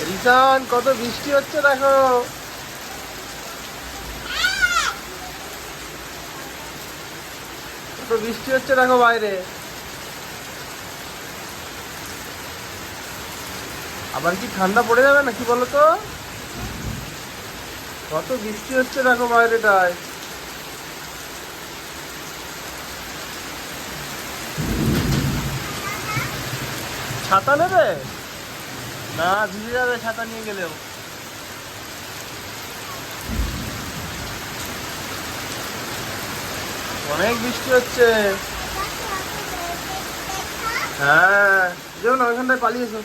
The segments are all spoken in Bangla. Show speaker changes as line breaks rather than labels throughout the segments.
রিসান, কত বৃষ্টি হচ্ছে দেখো। কত বৃষ্টি হচ্ছে দেখো বাইরে। আবার কি ঠান্ডা পড়ে যাবে নাকি বলো তো? কত বৃষ্টি হচ্ছে দেখো বাইরেটায়। ছাতা নেবে না? ভিজে যাবে ছাতা নিয়ে গেলেও। অনেক বৃষ্টি হচ্ছে। হ্যাঁ, যেও না ওইখানটায়, পালিয়ে এসো,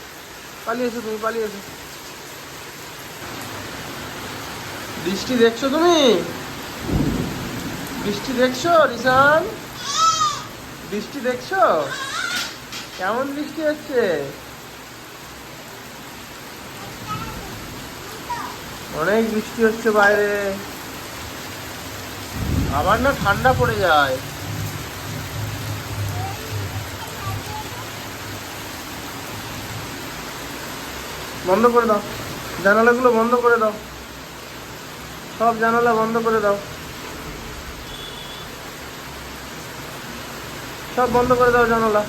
পালিয়ে এসো, তুমি পালিয়ে এসো। বৃষ্টি দেখছো তুমি? বৃষ্টি দেখছো রিসান? বৃষ্টি দেখছো? কেমন বৃষ্টি হচ্ছে? অনেক বৃষ্টি হচ্ছে বাইরে। আবার না ঠান্ডা পড়ে যায়। বন্ধ করে দাও, জানালাগুলো বন্ধ করে দাও, সব জানালা বন্ধ করে দাও, সব বন্ধ করে দাও জানালা।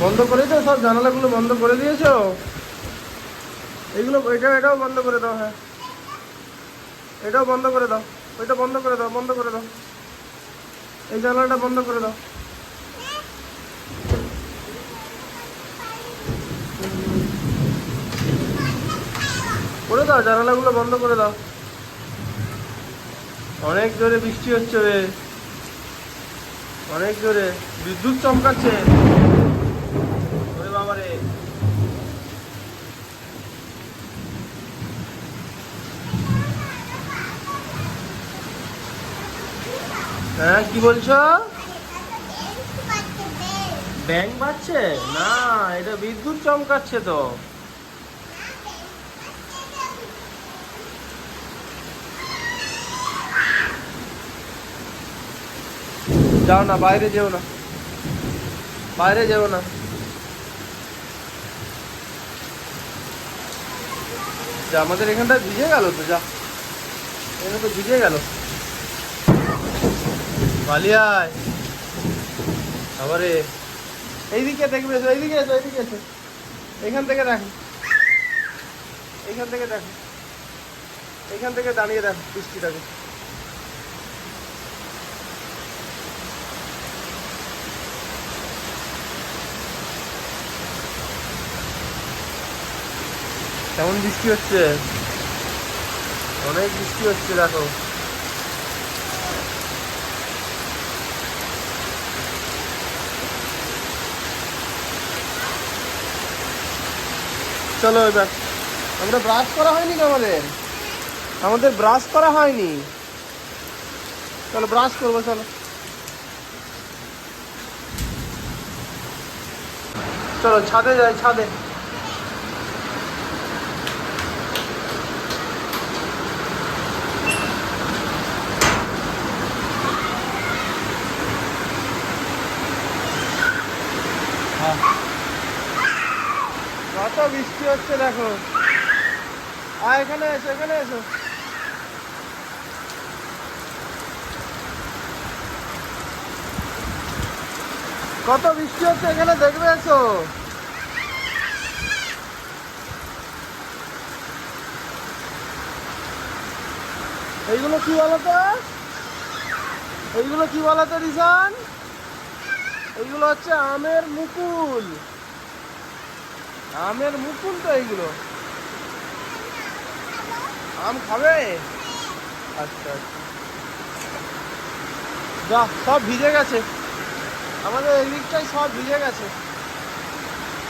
বন্ধ করেছো? সব জানালাগুলো বন্ধ করে দিয়েছো? এগুলো এটাও বন্ধ করে দাও। হ্যাঁ, এটাও বন্ধ করে দাও, ওইটা বন্ধ করে দাও, বন্ধ করে দাও, এই জানালাটা বন্ধ করে দাও। করে দাও, জানালাগুলো বন্ধ করে দাও। অনেক জোরে বৃষ্টি হচ্ছে রে, অনেক জোরে। বিদ্যুৎ চমকাচ্ছে। ওরে বাবারে। হ্যাঁ, কি বলছো? ব্যাঙ বাজছে না, এটা বিদ্যুৎ চমকাচ্ছে তো। যাও না, বাইরে যেও না, বাইরে যেও না। যা, আমাদের এখানটা ভিজে গেল তো, যা, এখানে তো ভিজে গেল। পালিয়ায় আবারে। এইদিকে দেখবে এসো, এইদিকে এসো, এইদিকে এসো, এখান থেকে দেখো, এইখান থেকে দেখো, এখান থেকে দাঁড়িয়ে দেখো বৃষ্টিটাকে। কেমন বৃষ্টি হচ্ছে, অনেক বৃষ্টি হচ্ছে দেখো। চলো এবার, আমরা ব্রাশ করা হয়নি তো, আমাদের ব্রাশ করা হয়নি। চলো ব্রাশ করবো, চলো। চলো ছাদে যাই, ছাদে। কত বৃষ্টি হচ্ছে দেখো। এখানে এসো, এখানে এসো। কত বৃষ্টি হচ্ছে এখানে, দেখবে এসো। এইগুলো কি বলতো? এইগুলো কি বলতো রিসান? এইগুলো হচ্ছে আমের মুকুল। আমের মুকুল তো এইগুলো। আম খাবে? আচ্ছা আচ্ছা। যা, সব ভিজে গেছে, আমাদের এই দিকটাই সব ভিজে গেছে।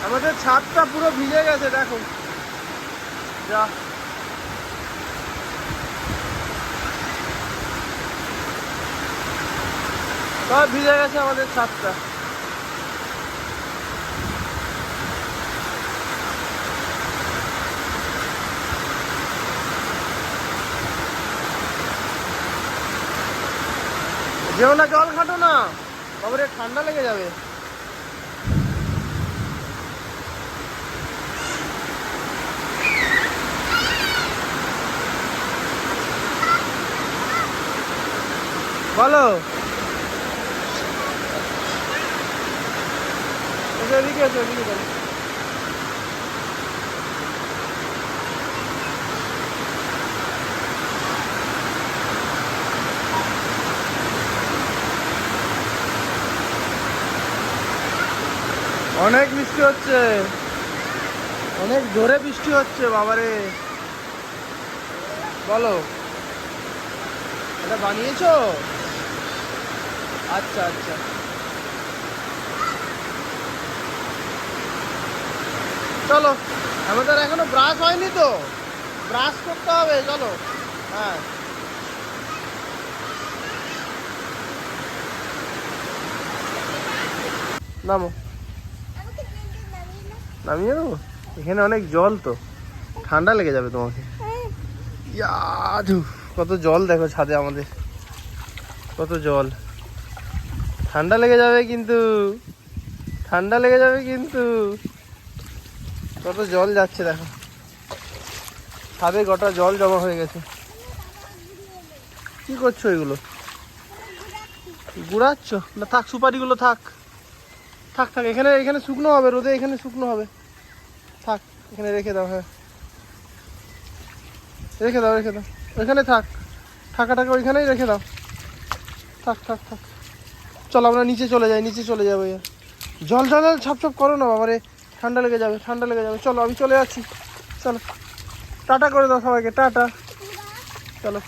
আমাদের ছাদটা পুরো ভিজে গেছে দেখো। যা, সব ভিজে গেছে আমাদের ছাদটা। যেও না, জল ঘাটো না বাবারে, ঠান্ডা লেগে যাবে। বলো, এদিকে এসো, এদিকে চলো। অনেক বৃষ্টি হচ্ছে, অনেক জোরে বৃষ্টি হচ্ছে বাবারে। বলো, এটা বানিয়েছো? আচ্ছা আচ্ছা, চলো। আমাদের এখনো ব্রাশ হয়নি তো, ব্রাশ করতে হবে, চলো। হ্যাঁ, নামো, নামিয়ে দেবো। এখানে অনেক জল তো, ঠান্ডা লেগে যাবে তোমাকে। ইয়াধু, কত জল দেখো ছাদে আমাদের, কত জল। ঠান্ডা লেগে যাবে কিন্তু, ঠান্ডা লেগে যাবে কিন্তু। কত জল যাচ্ছে দেখো, ছাদে গোটা জল জমা হয়ে গেছে। কি করছো এগুলো? গুড়াচ্ছ না? থাক, সুপারিগুলো থাক, থাক থাক, এখানে এখানে শুকনো হবে, রোদে এখানে শুকনো হবে। থাক, এখানে রেখে দাও। হ্যাঁ, রেখে দাও, রেখে দাও, ওইখানে থাক, ঠাকা ঠাকা ওইখানেই রেখে দাও। থাক থাক থাক, চলো আমরা নিচে চলে যাই, নিচে চলে যাবো। জল জল জল ছাপ ছাপ করো না বাবারে, ঠান্ডা লেগে যাবে, ঠান্ডা লেগে যাবে। চলো, আমি চলে যাচ্ছি, চলো। টাটা করে দাও সবাইকে, টাটা, চলো।